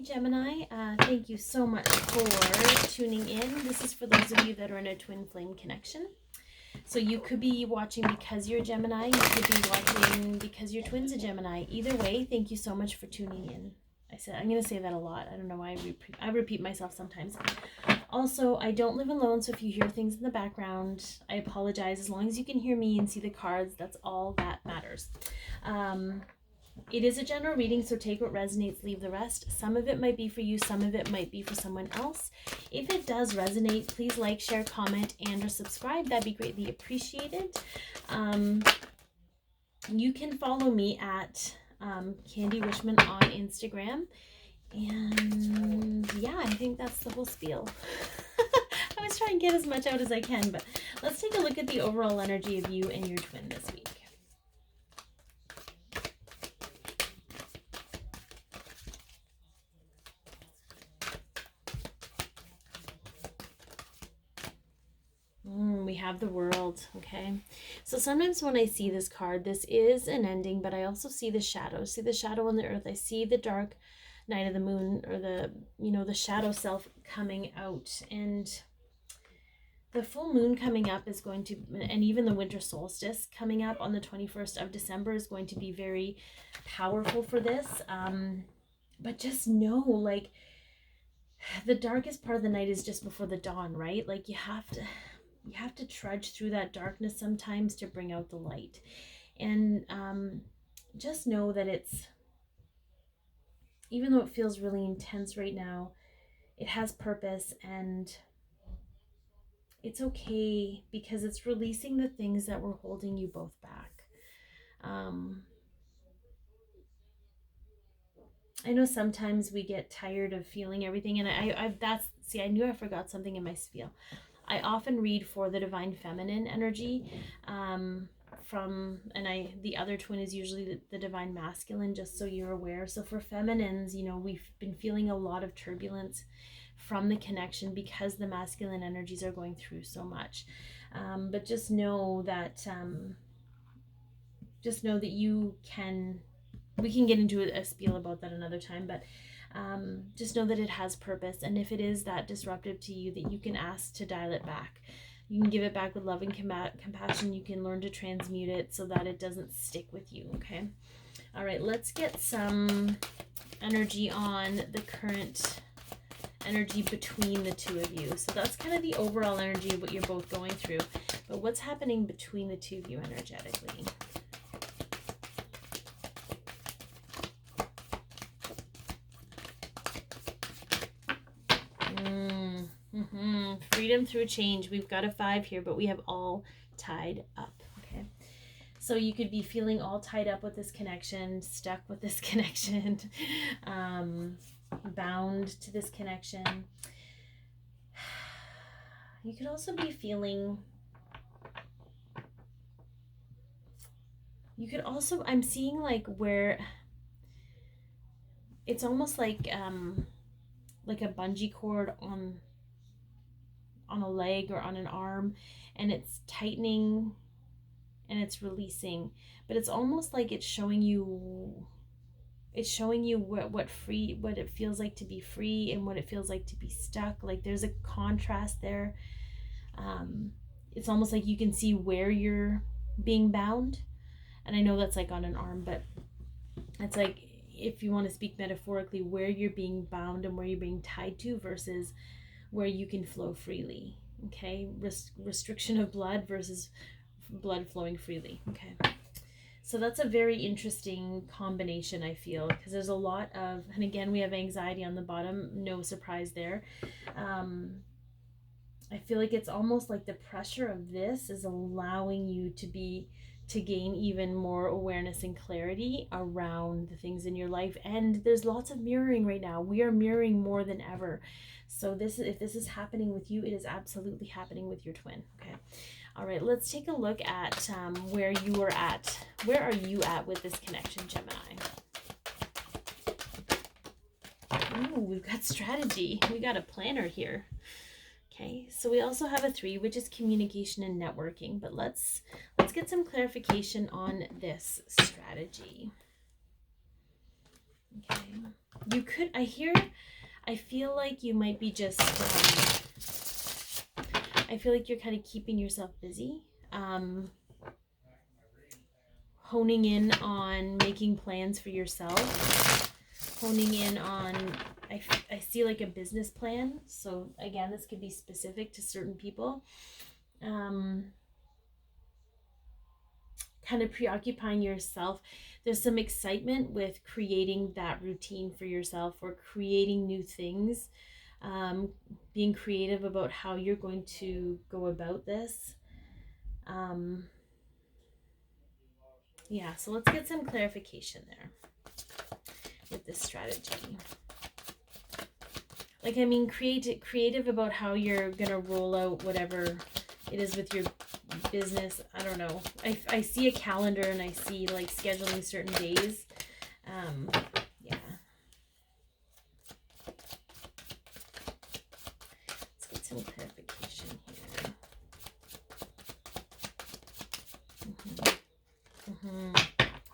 Hey Gemini, thank you so much for tuning in. This is for those of you that are in a twin flame connection. So you could be watching because you're a Gemini, you could be watching because your twin's a Gemini. Either way, thank you so much for tuning in. I'm going to say that a lot. I don't know why I repeat myself sometimes. Also, I don't live alone, so if you hear things in the background, I apologize. As long as you can hear me and see the cards, that's all that matters. It is a general reading, so take what resonates, leave the rest. Some of it might be for you, some of it might be for someone else. If it does resonate, please like, share, comment, and or subscribe. That'd be greatly appreciated. You can follow me at Candy Wishman on Instagram. And yeah, I think that's the whole spiel. I always try and get as much out as I can, but let's take a look at the overall energy of you and your twin this week. We have the World, okay? So sometimes when I see this card, this is an ending, but I also see the shadow. See the shadow on the earth. I see the dark night of the moon, or the shadow self coming out. And the full moon coming up is going to, and even the winter solstice coming up on the 21st of December is going to be very powerful for this. But just know, like, the darkest part of the night is just before the dawn, right? Like, you have to trudge through that darkness sometimes to bring out the light. And just know that even though it feels really intense right now, it has purpose, and it's okay, because it's releasing the things that were holding you both back. I know sometimes we get tired of feeling everything, and I knew I forgot something in my spiel. I often read for the divine feminine energy, the other twin is usually the divine masculine, just so you're aware. So for feminines, we've been feeling a lot of turbulence from the connection because the masculine energies are going through so much. But just know that we can get into a spiel about that another time, but just know that it has purpose. And if it is that disruptive to you, that you can ask to dial it back. You can give it back with love and compassion. You can learn to transmute it so that it doesn't stick with you, okay? All right, let's get some energy on the current energy between the two of you. So that's kind of the overall energy of what you're both going through. But what's happening between the two of you energetically? Freedom through change. We've got a 5 here, but we have all tied up. Okay, so you could be feeling all tied up with this connection, stuck with this connection, bound to this connection. You could also be feeling, I'm seeing like where it's almost like a bungee cord on a leg or on an arm, and it's tightening and it's releasing, but it's almost like it's showing you what it feels like to be free and what it feels like to be stuck. Like there's a contrast there. It's almost like you can see where you're being bound, and I know that's like on an arm, but it's like, if you want to speak metaphorically, where you're being bound and where you're being tied to versus where you can flow freely. Okay, restriction of blood versus blood flowing freely. Okay, so that's a very interesting combination, I feel, because there's a lot of, and again, we have anxiety on the bottom, no surprise there. I feel like it's almost like the pressure of this is allowing you to gain even more awareness and clarity around the things in your life. And there's lots of mirroring right now. We are mirroring more than ever. So if this is happening with you, it is absolutely happening with your twin. Okay. All right, let's take a look at where you are at. Where are you at with this connection, Gemini? Ooh, we've got strategy. We got a planner here. Okay, so we also have a 3, which is communication and networking, but let's get some clarification on this strategy. Okay. I feel like you might be just, I feel like you're kind of keeping yourself busy, honing in on making plans for yourself, honing in on, I see like a business plan. So again, this could be specific to certain people. Kind of preoccupying yourself. There's some excitement with creating that routine for yourself or creating new things, being creative about how you're going to go about this. Yeah, so let's get some clarification there with this strategy. Like, I mean, creative about how you're gonna roll out whatever it is with your business. I don't know. I see a calendar and I see like scheduling certain days. Yeah. Let's get some clarification here.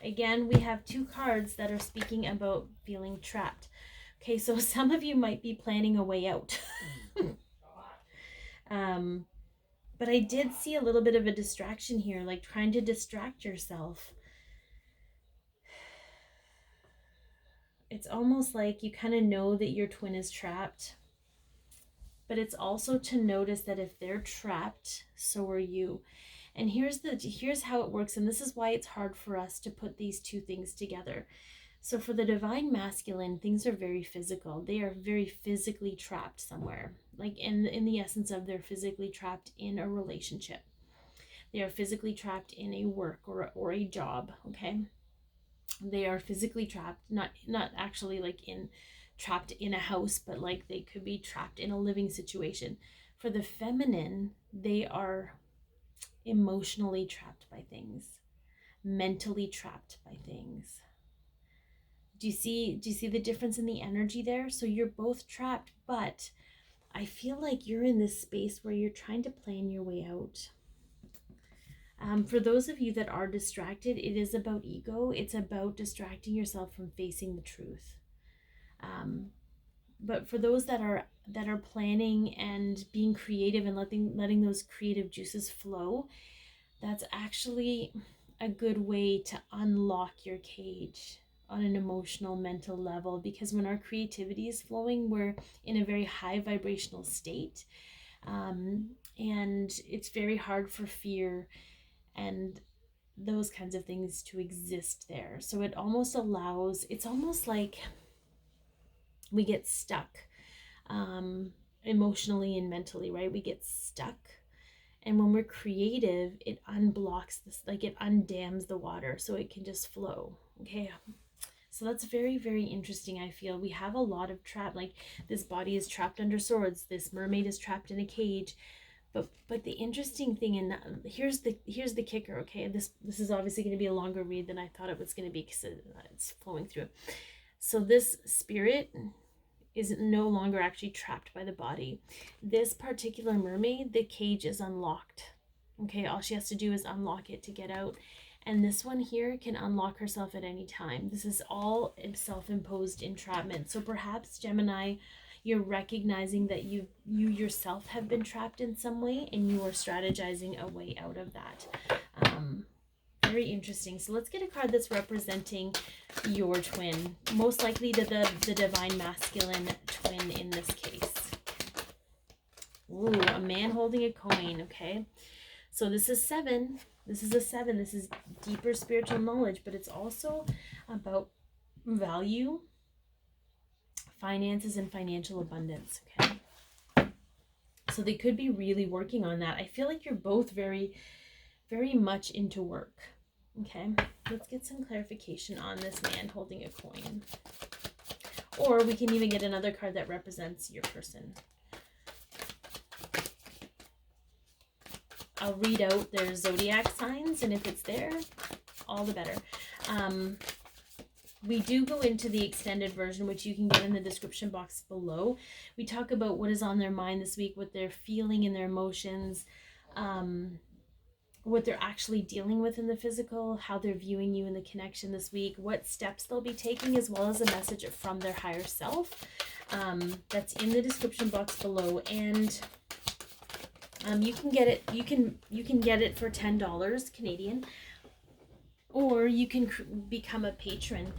Again, we have two cards that are speaking about feeling trapped. Okay, so some of you might be planning a way out. But I did see a little bit of a distraction here, like trying to distract yourself. It's almost like you kind of know that your twin is trapped, but it's also to notice that if they're trapped, so are you. And here's how it works, and this is why it's hard for us to put these two things together. So for the divine masculine, things are very physical. They are very physically trapped somewhere. Like in the essence of, they're physically trapped in a relationship. They are physically trapped in a work or a job, okay? They are physically trapped, not actually like trapped in a house, but like they could be trapped in a living situation. For the feminine, they are emotionally trapped by things, mentally trapped by things. Do you see the difference in the energy there? So you're both trapped, but I feel like you're in this space where you're trying to plan your way out. For those of you that are distracted, it is about ego. It's about distracting yourself from facing the truth. But for those that are planning and being creative and letting those creative juices flow, that's actually a good way to unlock your cage on an emotional, mental level, because when our creativity is flowing, we're in a very high vibrational state, and it's very hard for fear and those kinds of things to exist there. So it almost allows, it's almost like we get stuck emotionally and mentally, right? We get stuck. And when we're creative, it unblocks this, like it undams the water so it can just flow. Okay. So that's very, very interesting. I feel we have a lot of trap, like this body is trapped under swords. This mermaid is trapped in a cage. But the interesting thing, and here's the kicker, okay? This is obviously going to be a longer read than I thought it was going to be because it's flowing through. So this spirit is no longer actually trapped by the body. This particular mermaid, the cage is unlocked. Okay, all she has to do is unlock it to get out. And this one here can unlock herself at any time. This is all self-imposed entrapment. So perhaps, Gemini, you're recognizing that you yourself have been trapped in some way and you are strategizing a way out of that. Very interesting. So let's get a card that's representing your twin, most likely to the divine masculine twin in this case. Ooh, a man holding a coin. Okay, so this is 7. This is a 7. This is deeper spiritual knowledge, but it's also about value, finances, and financial abundance. Okay, so they could be really working on that. I feel like you're both very, very much into work. Okay, let's get some clarification on this man holding a coin. Or we can even get another card that represents your person. I'll read out their zodiac signs, and if it's there, all the better. We do go into the extended version, which you can get in the description box below. We talk about what is on their mind this week, what they're feeling in their emotions, what they're actually dealing with in the physical, how they're viewing you in the connection this week, what steps they'll be taking, as well as a message from their higher self. That's in the description box below, and you can get it. You can get it for $10 Canadian, or you can become a patron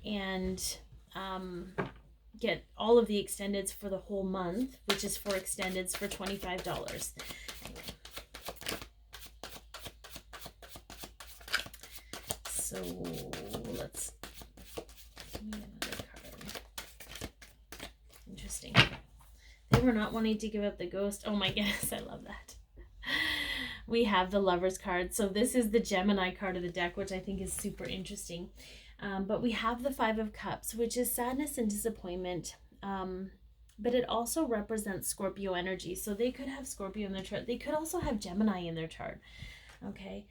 and get all of the extendeds for the whole month, which is for extendeds for $25. So let's give me another card. Interesting. They were not wanting to give up the ghost. Oh my goodness, I love that. We have the Lovers card. So this is the Gemini card of the deck, which I think is super interesting. But we have the Five of Cups, which is sadness and disappointment. But it also represents Scorpio energy. So they could have Scorpio in their chart. They could also have Gemini in their chart. Okay.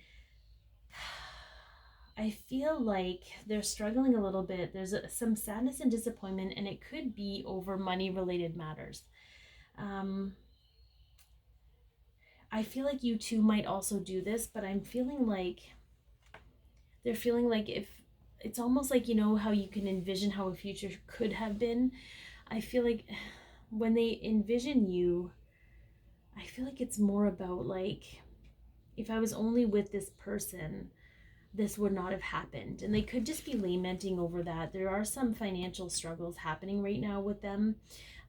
I feel like they're struggling a little bit. There's some sadness and disappointment, and it could be over money-related matters. I feel like you two might also do this, but I'm feeling like they're feeling like if it's almost like, you know, how you can envision how a future could have been. I feel like when they envision you, I feel like it's more about like, if I was only with this person, this would not have happened. And they could just be lamenting over that. There are some financial struggles happening right now with them,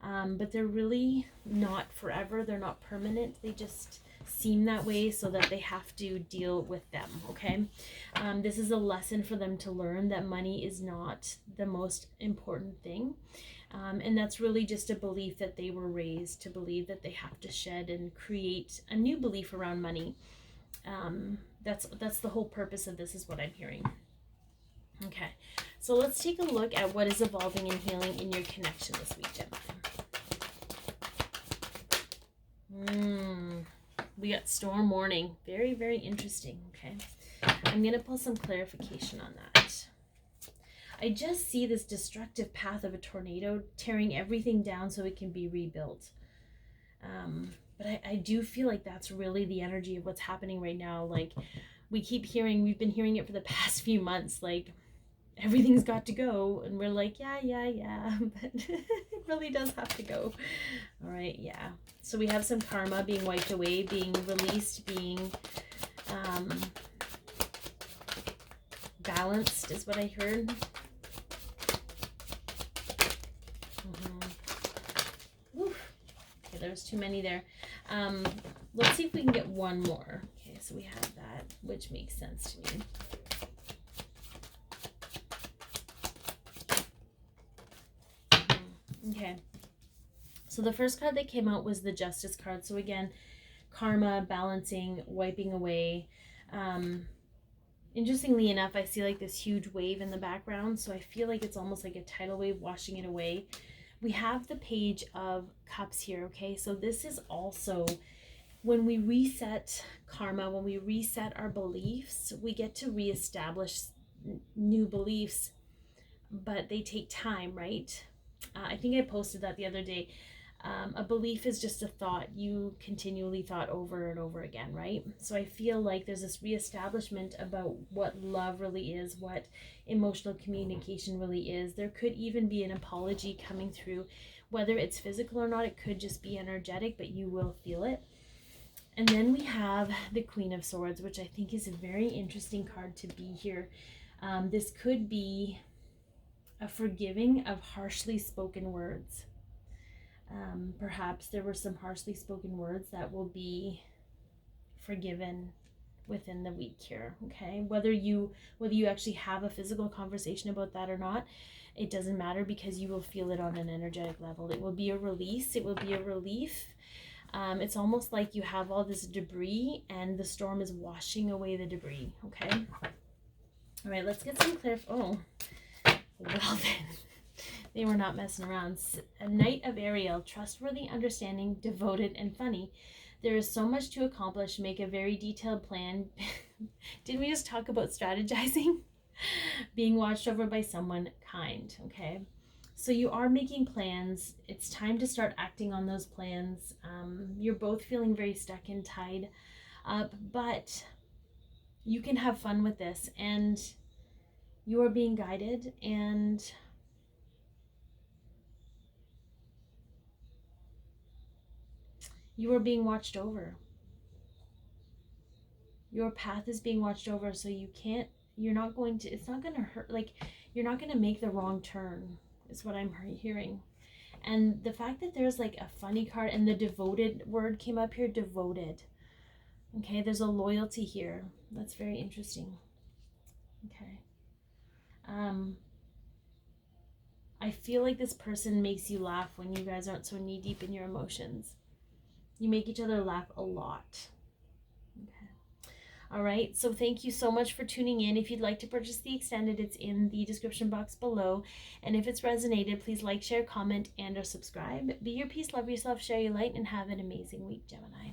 but they're really not forever. They're not permanent. They just seem that way so that they have to deal with them, okay? This is a lesson for them to learn that money is not the most important thing. And that's really just a belief that they were raised to believe, that they have to shed and create a new belief around money. That's the whole purpose of this, is what I'm hearing. Okay, so let's take a look at what is evolving and healing in your connection this week, Gemini. We got storm warning. Very, very interesting. Okay, I'm going to pull some clarification on that. I just see this destructive path of a tornado tearing everything down so it can be rebuilt. But I do feel like that's really the energy of what's happening right now. Like, we've been hearing it for the past few months, like, everything's got to go. And we're like, yeah, but it really does have to go. All right, yeah. So we have some karma being wiped away, being released, being balanced is what I heard. Okay, there's too many there. Let's see if we can get one more. Okay, so we have that, which makes sense to me. Okay, so the first card that came out was the Justice card. So again, karma, balancing, wiping away. Interestingly enough, I see like this huge wave in the background, so I feel like it's almost like a tidal wave washing it away. We have the Page of Cups here, okay? So this is also when we reset karma, when we reset our beliefs, we get to reestablish new beliefs, but they take time, right? I think I posted that the other day. A belief is just a thought you continually thought over and over again, right? So I feel like there's this reestablishment about what love really is, what emotional communication really is. There could even be an apology coming through, whether it's physical or not. It could just be energetic, but you will feel it. And then we have the Queen of Swords, which I think is a very interesting card to be here. This could be a forgiving of harshly spoken words. Perhaps there were some harshly spoken words that will be forgiven within the week here, okay? Whether you actually have a physical conversation about that or not, it doesn't matter, because you will feel it on an energetic level. It will be a release. It will be a relief. It's almost like you have all this debris and the storm is washing away the debris, okay? All right, let's get some well then. They were not messing around. A Knight of Ariel, trustworthy, understanding, devoted, and funny. There is so much to accomplish. Make a very detailed plan. Didn't we just talk about strategizing? Being watched over by someone kind, okay? So you are making plans. It's time to start acting on those plans. You're both feeling very stuck and tied up, but you can have fun with this, and you are being guided, and you are being watched over. Your path is being watched over, so you're not going to, it's not going to hurt, like, you're not going to make the wrong turn, is what I'm hearing. And the fact that there's like a funny card and the devoted word came up here, devoted. Okay, there's a loyalty here. That's very interesting. Okay. I feel like this person makes you laugh when you guys aren't so knee deep in your emotions. You make each other laugh a lot. Okay. All right, so thank you so much for tuning in. If you'd like to purchase the extended, it's in the description box below. And if it's resonated, please like, share, comment, and or subscribe. Be your peace, love yourself, share your light, and have an amazing week, Gemini.